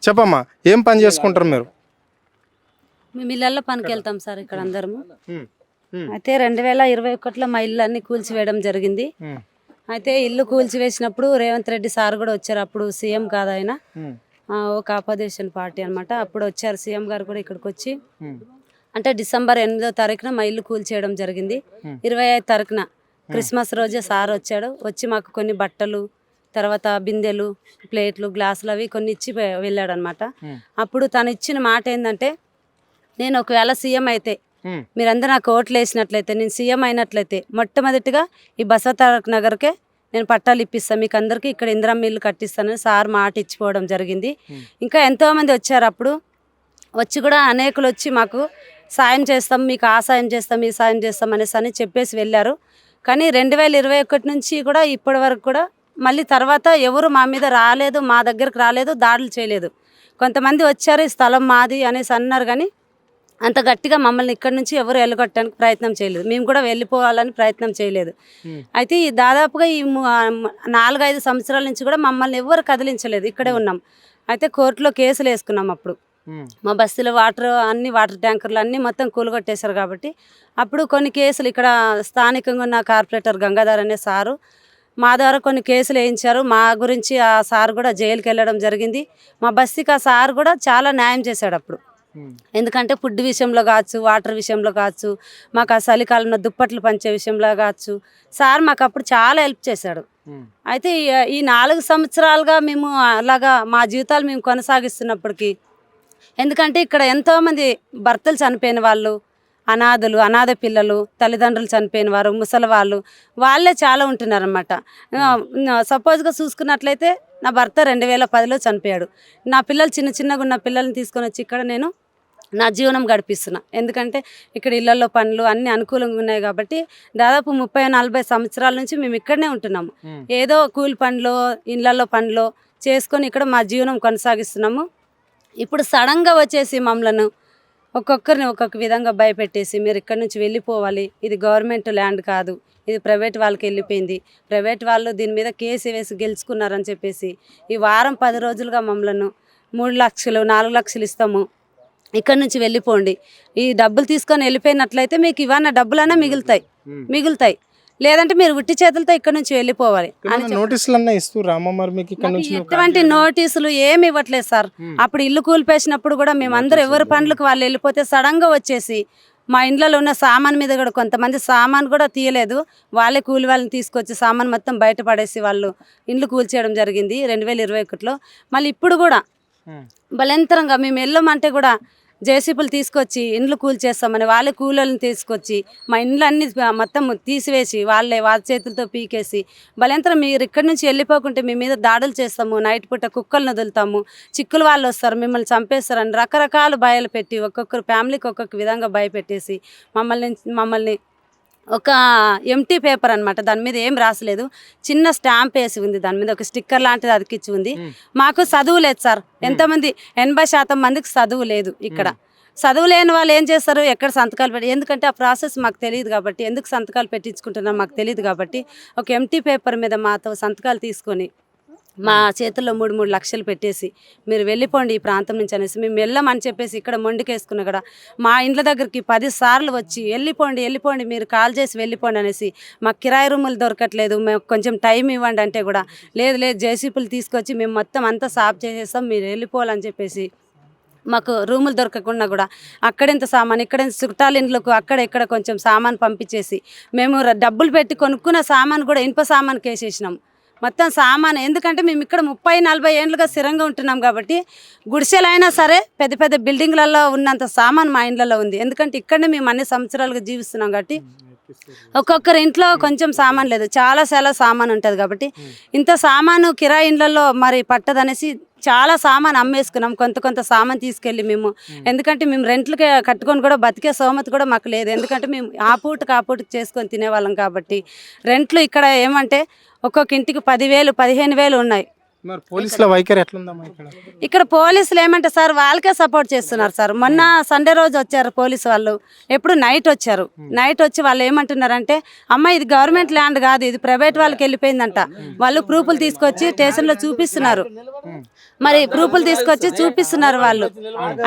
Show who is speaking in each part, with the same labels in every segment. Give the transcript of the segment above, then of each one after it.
Speaker 1: చెప్పమ్మా, ఏం పని చేసుకుంటారు మీరు?
Speaker 2: మేము ఇళ్ళల్లో పనికి వెళ్తాం సార్ ఇక్కడ అందరము.
Speaker 1: ఉమ్, ఉమ్,
Speaker 2: అయితే 2021లో మా ఇల్లు అన్ని కూల్చివేయడం జరిగింది.
Speaker 1: ఉమ్,
Speaker 2: అయితే ఇల్లు కూల్చివేసినప్పుడు రేవంత్ రెడ్డి సార్ కూడా వచ్చారు. అప్పుడు సీఎం కాదు ఆయన,
Speaker 1: ఉమ్,
Speaker 2: ఒక అపోజిషన్ పార్టీ అనమాట. అప్పుడు వచ్చారు సీఎం గారు కూడా ఇక్కడికి వచ్చి,
Speaker 1: ఉమ్,
Speaker 2: అంటే డిసెంబర్ 8వ తారీఖున మా ఇల్లు కూల్చేయడం జరిగింది. 25 తారీఖున క్రిస్మస్ రోజే సార్ వచ్చాడు. వచ్చి మాకు కొన్ని బట్టలు, తర్వాత బిందెలు, ప్లేట్లు, గ్లాసులు అవి కొన్ని ఇచ్చి వెళ్ళాడు అనమాట. అప్పుడు తను ఇచ్చిన మాట ఏంటంటే, నేను ఒకవేళ సీఎం అయితే,
Speaker 1: ఉమ్,
Speaker 2: మీరందరూ నాకు ఓట్లు వేసినట్లయితే, నేను సీఎం అయినట్లయితే మొట్టమొదటిగా ఈ బసవతారక నగర్కే నేను పట్టాలు ఇప్పిస్తాను, మీకు అందరికీ ఇక్కడ ఇందిరమ్మ ఇల్లు కట్టిస్తానని సార్ మాట ఇచ్చిపోవడం జరిగింది. ఇంకా ఎంతోమంది వచ్చారు. అప్పుడు వచ్చి కూడా అనేకులు వచ్చి మాకు సాయం చేస్తాం, మీకు ఆ సాయం చేస్తాం, ఈ సాయం చేస్తాం అనేసి అని చెప్పేసి వెళ్ళారు. కానీ 2021 నుంచి కూడా ఇప్పటి వరకు కూడా మళ్ళీ తర్వాత ఎవరు మా మీద రాలేదు, మా దగ్గరకు రాలేదు, దాడులు చేయలేదు. కొంతమంది వచ్చారు, ఈ స్థలం మాది అనేసి అన్నారు, కానీ అంత గట్టిగా మమ్మల్ని ఇక్కడ నుంచి ఎవరు వెళ్ళగొట్టడానికి ప్రయత్నం చేయలేదు. మేము కూడా వెళ్ళిపోవాలని ప్రయత్నం చేయలేదు. అయితే ఈ దాదాపుగా ఈ 4-5 సంవత్సరాల నుంచి కూడా మమ్మల్ని ఎవరు కదిలించలేదు, ఇక్కడే ఉన్నాం. అయితే కోర్టులో కేసులు వేసుకున్నాం. అప్పుడు మా బస్తీలో వాటర్ ట్యాంకర్లు అన్నీ మొత్తం కూలగొట్టేశారు కాబట్టి అప్పుడు కొన్ని కేసులు ఇక్కడ స్థానికంగా ఉన్న కార్పొరేటర్ గంగాధర్ అనే సారు మా ద్వారా కొన్ని కేసులు వేయించారు. మా గురించి ఆ సార్ కూడా జైలుకి వెళ్ళడం జరిగింది. మా బస్తీకి ఆ సార్ కూడా చాలా న్యాయం చేశాడు అప్పుడు. ఎందుకంటే ఫుడ్ విషయంలో కావచ్చు, వాటర్ విషయంలో కావచ్చు, మాకు ఆ చలికాలంలో దుప్పట్లు పంచే విషయంలో కావచ్చు, సార్ మాకు అప్పుడు చాలా హెల్ప్ చేశాడు. అయితే ఈ 4 సంవత్సరాలుగా మేము అలాగా మా జీవితాలు మేము కొనసాగిస్తున్నప్పటికీ, ఎందుకంటే ఇక్కడ ఎంతోమంది భర్తలు చనిపోయిన వాళ్ళు, అనాథలు, అనాథ పిల్లలు, తల్లిదండ్రులు చనిపోయిన వారు, ముసలి వాళ్ళే చాలా ఉంటున్నారన్నమాట. సపోజ్గా చూసుకున్నట్లయితే నా భర్త 2010లో చనిపోయాడు. నా పిల్లలు చిన్నగా ఉన్న పిల్లల్ని తీసుకొని వచ్చి ఇక్కడ నేను నా జీవనం గడిపిస్తున్నా. ఎందుకంటే ఇక్కడ ఇళ్లలో పనులు అన్నీ అనుకూలంగా ఉన్నాయి కాబట్టి దాదాపు 30-40 సంవత్సరాల నుంచి మేము ఇక్కడనే ఉంటున్నాము. ఏదో కూలి పనులు, ఇళ్లలో పనులు చేసుకొని ఇక్కడ మా జీవనం కొనసాగిస్తున్నాము. ఇప్పుడు సడన్గా వచ్చేసి మమ్మల్ని ఒక్కొక్కరిని ఒక్కొక్క విధంగా భయపెట్టేసి, మీరు ఇక్కడ నుంచి వెళ్ళిపోవాలి, ఇది గవర్నమెంట్ ల్యాండ్ కాదు, ఇది ప్రైవేట్ వాళ్ళకి వెళ్ళిపోయింది, ప్రైవేట్ వాళ్ళు దీని మీద కేసు వేసి గెలుచుకున్నారని చెప్పేసి ఈ వారం 10 రోజులుగా మమ్మల్ని 3 లక్షలు 4 లక్షలు ఇస్తాము, ఇక్కడ నుంచి వెళ్ళిపోండి, ఈ డబ్బులు తీసుకొని వెళ్ళిపోయినట్లయితే మీకు ఇవన్న డబ్బులన్నా మిగులుతాయి, లేదంటే మీరు ఉట్టి చేతులతో ఇక్కడ నుంచి వెళ్ళిపోవాలి అని
Speaker 1: నోటీసులన్నా ఇస్తురా మరి మీకు ఇక్కడ నుంచి?
Speaker 2: ఎటువంటి నోటీసులు ఏమి ఇవ్వట్లేదు సార్. అప్పుడు ఇల్లు కూలిపేసినప్పుడు కూడా మేమందరూ ఎవరి పనులకు వాళ్ళు వెళ్ళిపోతే సడన్గా వచ్చేసి మా ఇంట్లో ఉన్న సామాన్ మీద కూడా కొంతమంది సామాన్ కూడా తీయలేదు, వాళ్ళే కూలి వాళ్ళని తీసుకొచ్చి సామాన్ మొత్తం బయటపడేసి వాళ్ళు ఇండ్లు కూల్చేయడం జరిగింది 2021లో. మళ్ళీ ఇప్పుడు కూడా బలవంతంగా మేము వెళ్ళమంటే కూడా జేసీబీలు తీసుకొచ్చి ఇండ్లు కూల్చేస్తామని వాళ్ళే కూలీలను తీసుకొచ్చి మా ఇండ్లు అన్ని మొత్తం తీసివేసి వాళ్ళ చేతులతో పీకేసి బలవంతం మీరు ఇక్కడి నుంచి వెళ్ళిపోకుంటే మీ మీద దాడులు చేస్తాము, నైట్ పూట కుక్కలను వదులుతాము, చిక్కులు వాళ్ళు వస్తారు, మిమ్మల్ని చంపేస్తారని రకరకాల భయాలు పెట్టి ఒక్కొక్కరు ఫ్యామిలీకి ఒక్కొక్క విధంగా భయపెట్టేసి మమ్మల్ని ఒక ఎంటీ పేపర్ అనమాట, దాని మీద ఏం రాసలేదు, చిన్న స్టాంప్ వేసి ఉంది, దాని మీద ఒక స్టిక్కర్ లాంటిది అతికిచ్చి ఉంది. మాకు చదువు లేదు సార్. ఎంతమంది 80% మందికి చదువు లేదు. ఇక్కడ చదువు లేని వాళ్ళు ఏం చేస్తారు, ఎక్కడ సంతకాలు పెట్టి, ఎందుకంటే ఆ ప్రాసెస్ మాకు తెలియదు కాబట్టి, ఎందుకు సంతకాలు పెట్టించుకుంటున్నాం మాకు తెలియదు కాబట్టి ఒక ఎంటీ పేపర్ మీద మాతో సంతకాలు తీసుకొని మా చేతుల్లో 3 లక్షలు పెట్టేసి మీరు వెళ్ళిపోండి ఈ ప్రాంతం నుంచి అనేసి, మేము వెళ్ళమని చెప్పేసి ఇక్కడ మొండికేసుకున్నా కూడా మా ఇండ్ల దగ్గరికి 10 సార్లు వచ్చి వెళ్ళిపోండి మీరు కాల్ చేసి వెళ్ళిపోండి అనేసి, మాకు కిరాయి రూములు దొరకట్లేదు, మేము కొంచెం టైం ఇవ్వండి అంటే కూడా లేదు జేసీబీలు తీసుకొచ్చి మేము మొత్తం అంతా సాఫ్ చేసేస్తాం, మీరు వెళ్ళిపోవాలని చెప్పేసి మాకు రూములు దొరకకుండా కూడా అక్కడెంత సామాన్, ఇక్కడ చుట్టాల ఇండ్లకు అక్కడ ఇక్కడ కొంచెం సామాన్ పంపించేసి మేము డబ్బులు పెట్టి కొనుక్కున్న సామాన్ కూడా ఇనుప సామాన్కి వేసేసినాం మొత్తం సామాన్. ఎందుకంటే మేము ఇక్కడ 30-40 ఏళ్ళుగా స్థిరంగా ఉంటున్నాం కాబట్టి గుడిసెలైనా సరే పెద్ద పెద్ద బిల్డింగ్లలో ఉన్నంత సామాన్ మా ఇండ్లలో ఉంది. ఎందుకంటే ఇక్కడనే మేము అన్ని సంవత్సరాలుగా జీవిస్తున్నాం కాబట్టి ఒక్కొక్కరి ఇంట్లో కొంచెం సామాన్ లేదు, చాలా సామాన్ ఉంటుంది కాబట్టి ఇంత సామాను కిరాయి ఇండ్లలో మరి పట్టదనేసి చాలా సామాన్ అమ్మేసుకున్నాం. కొంత సామాన్ తీసుకెళ్ళి మేము, ఎందుకంటే మేము రెంట్లకి కట్టుకొని కూడా బతికే సోమత కూడా మాకు లేదు. ఎందుకంటే మేము ఆ పూటకి చేసుకొని తినేవాళ్ళం కాబట్టి రెంట్లు ఇక్కడ ఏమంటే ఒక్కొక్క ఇంటికి 10,000 15,000 ఉన్నాయి.
Speaker 1: మరి పోలీసుల వైఖరి ఎట్లుందమ్మా ఇక్కడ?
Speaker 2: ఇక్కడ పోలీసులు ఏమంటే సార్ వాళ్ళకే సపోర్ట్ చేస్తున్నారు సార్. మొన్న సండే రోజు వచ్చారు పోలీసు వాళ్ళు, ఎప్పుడు నైట్ వచ్చారు. నైట్ వచ్చి వాళ్ళు ఏమంటున్నారంటే అమ్మ ఇది గవర్నమెంట్ ల్యాండ్ కాదు, ఇది ప్రైవేట్ వాళ్ళకి వెళ్ళిపోయిందంట. వాళ్ళు ప్రూఫ్లు తీసుకొచ్చి స్టేషన్లో చూపిస్తున్నారు. మరి ప్రూఫ్లు తీసుకొచ్చి చూపిస్తున్నారు వాళ్ళు.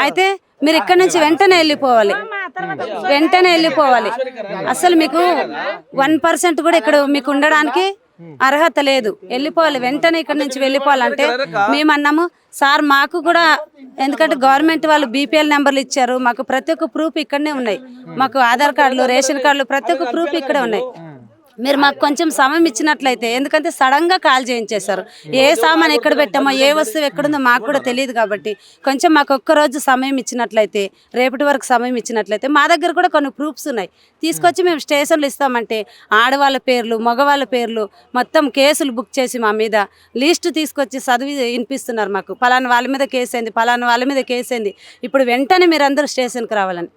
Speaker 2: అయితే మీరు ఇక్కడ నుంచి వెంటనే వెళ్ళిపోవాలి, వెంటనే వెళ్ళిపోవాలి. అసలు మీకు 1% కూడా ఇక్కడ మీకు ఉండడానికి అర్హత లేదు. వెళ్ళిపోవాలి వెంటనే, ఇక్కడ నుంచి వెళ్ళిపోవాలంటే మేమన్నాము సార్ మాకు కూడా, ఎందుకంటే గవర్నమెంట్ వాళ్ళు బీపీఎల్ నెంబర్లు ఇచ్చారు, మాకు ప్రతి ఒక్క ప్రూఫ్ ఇక్కడనే ఉన్నాయి. మాకు ఆధార్ కార్డులు, రేషన్ కార్డులు, ప్రతి ఒక్క ప్రూఫ్ ఇక్కడే ఉన్నాయి. మీరు మాకు కొంచెం సమయం ఇచ్చినట్లయితే, ఎందుకంటే సడన్గా కాల్ చేయించేశారు. ఏ సామాన్ ఎక్కడ పెట్టామో, ఏ వస్తువు ఎక్కడుందో మాకు కూడా తెలియదు. కాబట్టి కొంచెం మాకు ఒక్కరోజు సమయం ఇచ్చినట్లయితే, రేపటి వరకు సమయం ఇచ్చినట్లయితే, మా దగ్గర కూడా కొన్ని ప్రూఫ్స్ ఉన్నాయి, తీసుకొచ్చి మేము స్టేషన్లో ఇస్తామంటే ఆడవాళ్ళ పేర్లు, మగవాళ్ళ పేర్లు మొత్తం కేసులు బుక్ చేసి మా మీద లిస్టు తీసుకొచ్చి చదివి వినిపిస్తున్నారు మాకు. పలానా వాళ్ళ మీద కేసు అయింది, పలానా వాళ్ళ మీద కేసు అయింది, ఇప్పుడు వెంటనే మీరు అందరూ స్టేషన్కి రావాలని.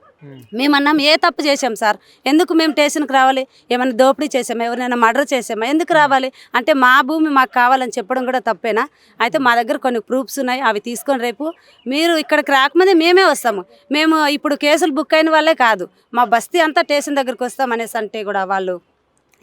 Speaker 2: మేమన్నాం ఏ తప్పు చేసాం సార్, ఎందుకు మేము స్టేషన్కి రావాలి? ఏమైనా దోపిడీ చేసామా, ఎవరైనా మర్డర్ చేసామా, ఎందుకు రావాలి? అంటే మా భూమి మాకు కావాలని చెప్పడం కూడా తప్పేనా? అయితే మా దగ్గర కొన్ని ప్రూఫ్స్ ఉన్నాయి, అవి తీసుకొని రేపు మీరు ఇక్కడికి రాకముందే మేమే వస్తాము. మేము ఇప్పుడు కేసులు బుక్ అయిన వాళ్ళే కాదు, మా బస్తీ అంతా స్టేషన్ దగ్గరికి వస్తాం అనేసి అంటే కూడా వాళ్ళు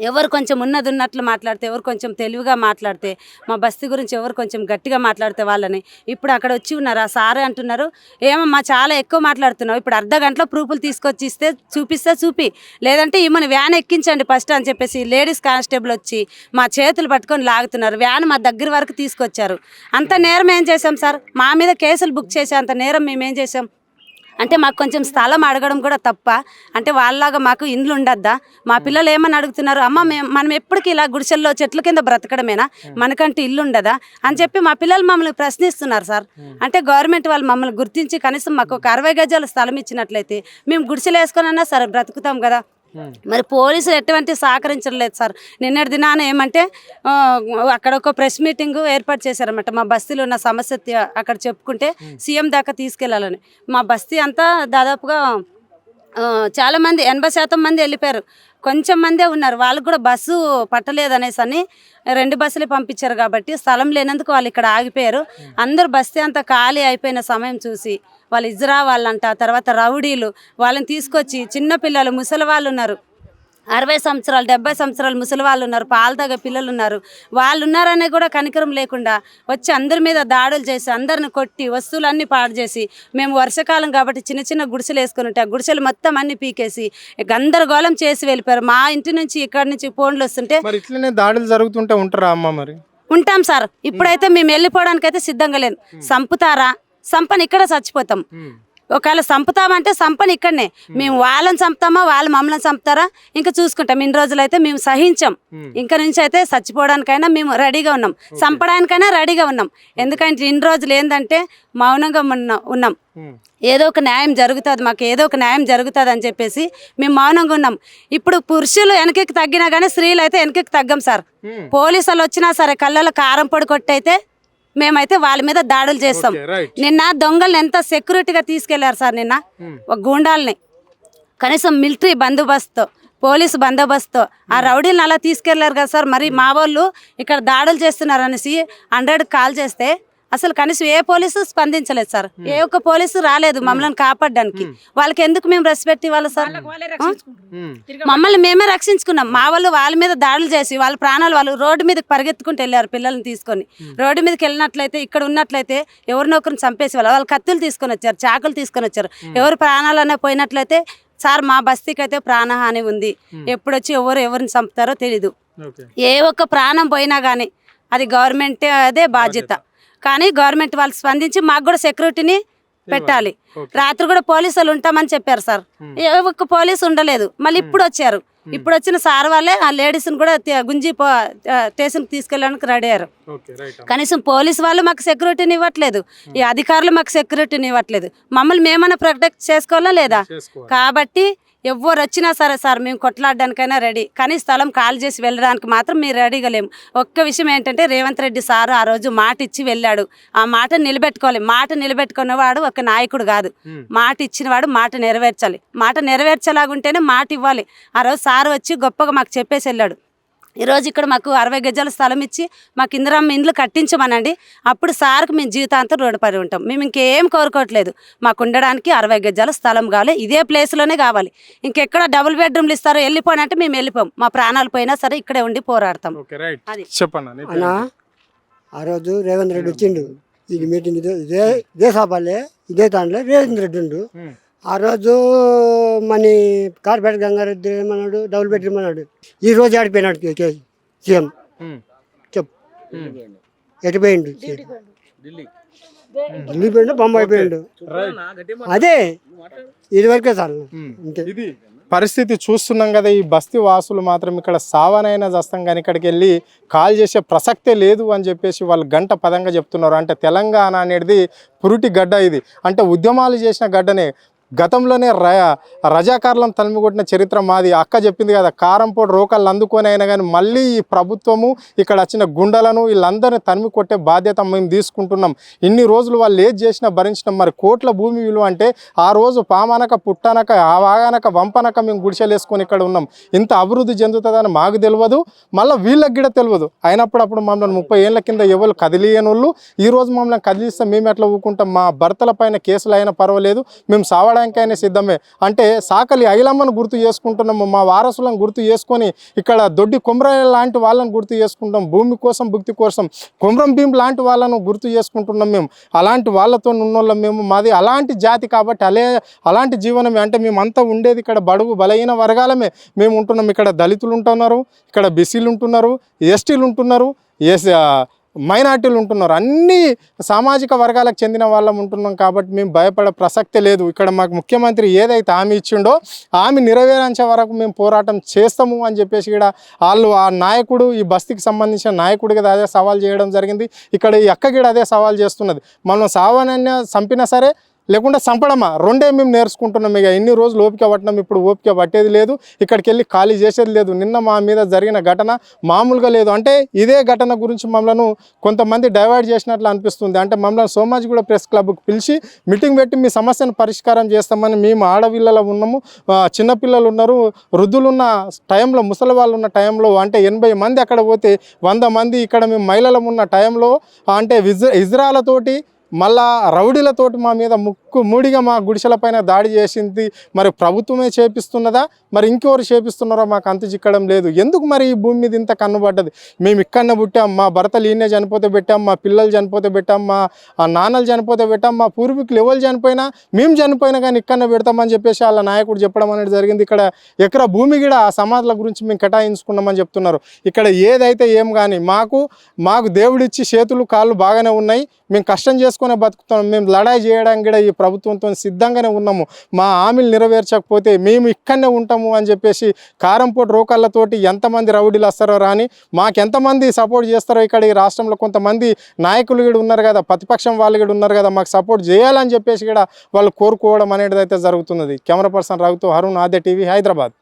Speaker 2: ఎవరు కొంచెం ఉన్నది ఉన్నట్లు మాట్లాడితే, ఎవరు కొంచెం తెలివిగా మాట్లాడితే, మా బస్తీ గురించి ఎవరు కొంచెం గట్టిగా మాట్లాడితే వాళ్ళని ఇప్పుడు అక్కడ వచ్చి ఉన్నారు. ఆ సారే అంటున్నారు ఏమమ్మా చాలా ఎక్కువ మాట్లాడుతున్నావు, ఇప్పుడు అర్ధ గంటలో ప్రూఫ్లు తీసుకొచ్చి ఇస్తే చూపిస్తే చూపి, లేదంటే ఈమెను వ్యాన్ ఎక్కించండి ఫస్ట్ అని చెప్పేసి లేడీస్ కానిస్టేబుల్ వచ్చి మా చేతులు పట్టుకొని లాగుతున్నారు. వ్యాన్ మా దగ్గర వరకు తీసుకొచ్చారు. అంత నేరం ఏం చేసాం సార్? మా మీద కేసులు బుక్ చేసే అంత నేరం మేమేం చేసాం? అంటే మాకు కొంచెం స్థలం అడగడం కూడా తప్ప? అంటే వాళ్ళలాగా మాకు ఇండ్లు ఉండద్దా? మా పిల్లలు ఏమని అడుగుతున్నారు, అమ్మ మనం ఎప్పటికీ ఇలా గుడిసెల్లో చెట్ల కింద బ్రతకడమేనా, మనకంటే ఇల్లు ఉండదా అని చెప్పి మా పిల్లలు మమ్మల్ని ప్రశ్నిస్తున్నారు సార్. అంటే గవర్నమెంట్ వాళ్ళు మమ్మల్ని గుర్తించి కనీసం మాకు ఒక 60 గజాల స్థలం ఇచ్చినట్లయితే మేము గుడిసెలు వేసుకొనన్నా సరే బ్రతుకుతాం కదా. మరి పోలీసులు ఎటువంటి సహకరించలేదు సార్. నిన్నటి దినాన ఏమంటే అక్కడ ఒక ప్రెస్ మీటింగ్ ఏర్పాటు చేశారన్నమాట. మా బస్తీలో ఉన్న సమస్య అక్కడ చెప్పుకుంటే సీఎం దాకా తీసుకెళ్లాలని. మా బస్తీ అంతా దాదాపుగా చాలామంది 80% మంది వెళ్ళిపోయారు, కొంచెం మందే ఉన్నారు. వాళ్ళకు కూడా బస్సు పట్టలేదు అనేసి అని 2 బస్సులు పంపించారు. కాబట్టి స్థలం లేనందుకు వాళ్ళు ఇక్కడ ఆగిపోయారు. అందరు బస్తీ అంతా ఖాళీ అయిపోయిన సమయం చూసి వాళ్ళు ఇజ్రా వాళ్ళంట, తర్వాత రౌడీలు వాళ్ళని తీసుకొచ్చి, చిన్నపిల్లలు, ముసలి వాళ్ళు ఉన్నారు, 60 సంవత్సరాలు 70 సంవత్సరాలు ముసలి వాళ్ళు ఉన్నారు, పాలు తాగే పిల్లలు ఉన్నారు. వాళ్ళు ఉన్నారనే కూడా కనికరం లేకుండా వచ్చి అందరి మీద దాడులు చేసి, అందరిని కొట్టి, వస్తువులన్నీ పాడు చేసి, మేము వర్షాకాలం కాబట్టి చిన్న చిన్న గుడిసెలు వేసుకుని ఉంటే ఆ గుడిసెలు మొత్తం అన్ని పీకేసి గందరగోళం చేసి వెళ్ళిపోయారు. మా ఇంటి నుంచి ఇక్కడ నుంచి ఫోన్లు వస్తుంటే
Speaker 1: మరి ఇట్లనే దాడులు జరుగుతుంటే ఉంటారా అమ్మ? మరి
Speaker 2: ఉంటాం సార్. ఇప్పుడైతే మేము వెళ్ళిపోవడానికి అయితే సిద్ధంగా లేదు. సంపుతారా, సంపని ఇక్కడ చచ్చిపోతాం. ఒకవేళ చంపుతామంటే సంపని ఇక్కడనే, మేము వాళ్ళని చంపుతామా, వాళ్ళు మమ్మల్ని చంపుతారా ఇంకా చూసుకుంటాం. ఇన్ని రోజులైతే మేము సహించాం, ఇంకా నుంచి అయితే చచ్చిపోవడానికైనా మేము రెడీగా ఉన్నాం, చంపడానికైనా రెడీగా ఉన్నాం. ఎందుకంటే ఇన్ని రోజులు ఏంటంటే మౌనంగా ఉన్నాం. ఏదో ఒక న్యాయం జరుగుతుంది, మాకు ఏదో ఒక న్యాయం జరుగుతుంది అని చెప్పేసి మేము మౌనంగా ఉన్నాం. ఇప్పుడు పురుషులు వెనకకి తగ్గినా కానీ స్త్రీలు అయితే వెనకకి తగ్గం సార్. పోలీసులు వచ్చినా సరే కళ్ళలో కారం పొడి కొట్టయితే మేమైతే వాళ్ళ మీద దాడులు చేస్తాం. నిన్న దొంగల్ని ఎంత సెక్యూరిటీగా తీసుకెళ్లారు సార్. నిన్న ఒక గూండాల్ని కనీసం మిలిటరీ బందోబస్తు, పోలీసు బందోబస్తు ఆ రౌడీలను అలా తీసుకెళ్లారు కదా సార్. మరి మా వాళ్ళు ఇక్కడ దాడులు చేస్తున్నారు అనేసి 100కి కాల్ చేస్తే అసలు కనీసం ఏ పోలీసు స్పందించలేదు సార్. ఏ ఒక్క పోలీసు రాలేదు మమ్మల్ని కాపాడడానికి. వాళ్ళకి ఎందుకు మేము రెస్పెక్ట్ ఇవ్వాలి సార్? మమ్మల్ని మేమే రక్షించుకున్నాం. మా వాళ్ళు వాళ్ళ మీద దాడులు చేసి వాళ్ళ ప్రాణాలు వాళ్ళు రోడ్డు మీదకి పరిగెత్తుకుంటూ వెళ్ళారు పిల్లల్ని తీసుకొని. రోడ్డు మీదకి వెళ్ళినట్లయితే, ఇక్కడ ఉన్నట్లయితే ఎవరినొకరిని చంపేసి వాళ్ళు కత్తులు తీసుకొని వచ్చారు, చాకులు తీసుకొని వచ్చారు. ఎవరు ప్రాణాలనే పోయినట్లయితే సార్ మా బస్తీకి అయితే ప్రాణహాని ఉంది. ఎప్పుడొచ్చి ఎవరిని చంపుతారో తెలీదు. ఏ ఒక్క ప్రాణం పోయినా కానీ అది గవర్నమెంట్ అదే బాధ్యత. కానీ గవర్నమెంట్ వాళ్ళు స్పందించి మాకు కూడా సెక్యూరిటీని పెట్టాలి. రాత్రి కూడా పోలీసులు ఉంటామని చెప్పారు సార్. ఏ ఒక్క పోలీసు ఉండలేదు. మళ్ళీ ఇప్పుడు వచ్చారు. ఇప్పుడు వచ్చిన సార్ వాళ్ళే ఆ లేడీస్ని కూడా గుంజి స్టేషన్కి తీసుకెళ్ళడానికి రెడీ అయ్యారు. కనీసం పోలీసు వాళ్ళు మాకు సెక్యూరిటీని ఇవ్వట్లేదు, ఈ అధికారులు మాకు సెక్యూరిటీని ఇవ్వట్లేదు. మమ్మల్ని మేమన్నా ప్రొటెక్ట్ చేసుకోవాలా లేదా? కాబట్టి ఎవరు వచ్చినా సరే సార్ మేము కొట్లాడడానికైనా రెడీ, కానీ స్థలం ఖాళీ చేసి వెళ్ళడానికి మాత్రం మీరు రెడీగా లేము. ఒక్క విషయం ఏంటంటే రేవంత్ రెడ్డి సార్ ఆ రోజు మాట ఇచ్చి వెళ్ళాడు, ఆ మాట నిలబెట్టుకోవాలి. మాట నిలబెట్టుకున్నవాడు ఒక నాయకుడు కాదు, మాట ఇచ్చినవాడు మాట నెరవేర్చాలి. మాట నెరవేర్చేలాగుంటేనే మాట ఇవ్వాలి. ఆ రోజు సార్ వచ్చి గొప్పగా మాకు చెప్పేసి వెళ్ళాడు. ఈరోజు ఇక్కడ మాకు 60 గజాల స్థలం ఇచ్చి మాకు ఇందిరమ్మ ఇండ్లు కట్టించమనండి. అప్పుడు సార్కి మేము జీవితాంతం రుణపడి ఉంటాం. మేము ఇంకేం కోరుకోవట్లేదు. మాకు ఉండడానికి 60 గజాల స్థలం కావాలి, ఇదే ప్లేస్లోనే కావాలి. ఇంకెక్కడ డబుల్ బెడ్రూమ్లు ఇస్తారో వెళ్ళిపోయిన అంటే మేము వెళ్ళిపోం. మా ప్రాణాలు పోయినా సరే ఇక్కడే ఉండి పోరాడతాం.
Speaker 1: ఓకే రైట్
Speaker 2: అది.
Speaker 1: చెప్పండి
Speaker 3: అన్నా ఆ రోజు రేవంత్ రెడ్డి వచ్చిండు ఈ మీటింగ్ ఇదే సభలే ఇదే దాంట్లో రేవంత్ రెడ్డి ఉండు. ఆ రోజు మన కార్పొరేట్ గంగారెడ్డి ఏమన్నాడు, డబుల్ బెడ్రూమ్ అన్నాడు. ఈ రోజు ఆడిపోయినాడు సీఎం. చెప్పు ఎటు పోయిండు? ఢిల్లీ పోయిండు, బొంబాయి పోయిండు. అదే ఇది వరకే చాలు.
Speaker 1: ఇది పరిస్థితి చూస్తున్నాం కదా. ఈ బస్తీ వాసులు మాత్రం ఇక్కడ సావనైనా చేస్తాం కానీ ఇక్కడికి వెళ్ళి కాల్ చేసే ప్రసక్తే లేదు అని చెప్పేసి వాళ్ళు గంట పదంగా చెప్తున్నారు. అంటే తెలంగాణ అనేది పురుటి గడ్డ, ఇది అంటే ఉద్యమాలు చేసిన గడ్డనే. గతంలోనే రజాకారులను తరిమికొట్టిన చరిత్ర మాది. అక్క చెప్పింది కదా, కారంపొడి రోకళ్ళు అందుకొని అయినా కానీ మళ్ళీ ఈ ప్రభుత్వము ఇక్కడ వచ్చిన గుండెలను వీళ్ళందరినీ తరిమి కొట్టే బాధ్యత మేము తీసుకుంటున్నాం. ఇన్ని రోజులు వాళ్ళు ఏది చేసినా భరించినాం. మరి కోట్ల భూమి విలువ అంటే ఆ రోజు పామనక పుట్టనక వాగనక వంపనక మేము గుడిసెలేసుకొని ఇక్కడ ఉన్నాం. ఇంత అభివృద్ధి చెందుతుందని మాకు తెలియదు, మళ్ళీ వీళ్ళకి కూడా తెలియదు. అయినప్పుడు మమ్మల్ని 30 ఏళ్ళ కింద ఎవరు కదిలియని వాళ్ళు ఈరోజు మమ్మల్ని కదిలిస్తే మేము ఎట్లా ఊరుకుంటాం? మా భర్తల పైన కేసులు అయినా పర్వాలేదు, మేము సావడానికి అయినా సిద్ధమే. అంటే సాకలి ఐలమ్మను గుర్తు చేసుకుంటున్నాము, మా వారసులను గుర్తు చేసుకొని ఇక్కడ దొడ్డి కొమరయ్య లాంటి వాళ్ళని గుర్తు చేసుకుంటాం. భూమి కోసం భక్తి కోసం కొమరం భీం లాంటి వాళ్ళను గుర్తు చేసుకుంటున్నాం. మేము అలాంటి వాళ్ళతో ఉన్నోళ్ళం. మేము మాది అలాంటి జాతి కాబట్టి అలాంటి జీవనమే. అంటే మేమంతా ఉండేది ఇక్కడ బడుగు బలహీన వర్గాలమే మేము ఉంటున్నాం. ఇక్కడ దళితులు ఉంటున్నారు, ఇక్కడ బీసీలు ఉంటున్నారు, ఎస్టీలు ఉంటున్నారు, మైనార్టీలు ఉంటున్నారు. అన్ని సామాజిక వర్గాలకు చెందిన వాళ్ళం ఉంటున్నాం కాబట్టి మేము భయపడే ప్రసక్తే లేదు. ఇక్కడ మాకు ముఖ్యమంత్రి ఏదైతే హామీ ఇచ్చిండో హామీ నెరవేర్చే వరకు మేము పోరాటం చేస్తాము అని చెప్పేసి ఇక్కడ వాళ్ళు ఆ నాయకుడు, ఈ బస్తీకి సంబంధించిన నాయకుడికి అదే సవాల్ చేయడం జరిగింది. ఇక్కడ ఈ అక్కగిడ అదే సవాల్ చేస్తున్నది. మనం సావనైనా చంపినా సరే లేకుంటే చంపడమా, రెండే మేము నేర్చుకుంటున్నాం. ఇక ఎన్ని రోజులు ఓపిక పట్టినాం, ఇప్పుడు ఓపిక పట్టేది లేదు, ఇక్కడికి వెళ్ళి ఖాళీ చేసేది లేదు. నిన్న మా మీద జరిగిన ఘటన మామూలుగా లేదు. అంటే ఇదే ఘటన గురించి మమ్మల్ని కొంతమంది డైవర్ట్ చేసినట్లు అనిపిస్తుంది. అంటే మమ్మల్ని సోమాజిగూడ ప్రెస్ క్లబ్కి పిలిచి మీటింగ్ పెట్టి మీ సమస్యను పరిష్కారం చేస్తామని, మేము ఆడపిల్లలు ఉన్నాము, చిన్నపిల్లలు ఉన్నారు, వృద్ధులు ఉన్న టైంలో, ముసలి వాళ్ళు ఉన్న టైంలో, అంటే 80 మంది అక్కడ పోతే 100 మంది ఇక్కడ మేము మహిళలు ఉన్న టైంలో అంటే ఇజ్రాలతోటి మళ్ళా రౌడీలతోటి మా మీద మూడిగా మా గుడిసెల పైన దాడి చేసింది. మరి ప్రభుత్వమే చేపిస్తున్నదా, మరి ఇంకెవరు చేపిస్తున్నారో మాకు అంత చిక్కడం లేదు. ఎందుకు మరి ఈ భూమి మీద ఇంత కన్నుబడ్డది? మేము ఇక్కడనే పుట్టాం, మా భర్తలు ఈయనే చనిపోతే పెట్టాం, మా పిల్లలు చనిపోతే పెట్టాం, మా నాన్నలు చనిపోతే పెట్టాం, మా పూర్వీకులు ఎవరు చనిపోయినా మేము చనిపోయినా కానీ ఇక్కడనే పెడతామని చెప్పేసి వాళ్ళ నాయకుడు చెప్పడం అనేది జరిగింది. ఇక్కడ ఎకరా భూమి కూడా ఆ సమాధుల గురించి మేము కేటాయించుకున్నామని చెప్తున్నారు. ఇక్కడ ఏదైతే ఏం కానీ మాకు దేవుడిచ్చి చేతులు కాళ్ళు బాగానే ఉన్నాయి, మేము కష్టం చేసుకునే బతుకుతున్నాం. మేము లడాయి చేయడానికి కూడా ఈ ప్రభుత్వంతో సిద్ధంగానే ఉన్నాము. మా హామీలు నెరవేర్చకపోతే మేము ఇక్కడనే ఉంటాము అని చెప్పేసి కారంపోటు రోకళ్ళతోటి ఎంతమంది రౌడీలు వస్తారో రాని, మాకెంతమంది సపోర్ట్ చేస్తారో ఇక్కడ ఈ రాష్ట్రంలో కొంతమంది నాయకులు కూడా ఉన్నారు కదా, ప్రతిపక్షం వాళ్ళు కూడా ఉన్నారు కదా, మాకు సపోర్ట్ చేయాలని చెప్పేసి కూడా వాళ్ళు కోరుకోవడం అనేది అయితే జరుగుతున్నది. కెమెరా పర్సన్ రఘుతో, అరుణ్, ఆద్య టీవీ, హైదరాబాద్.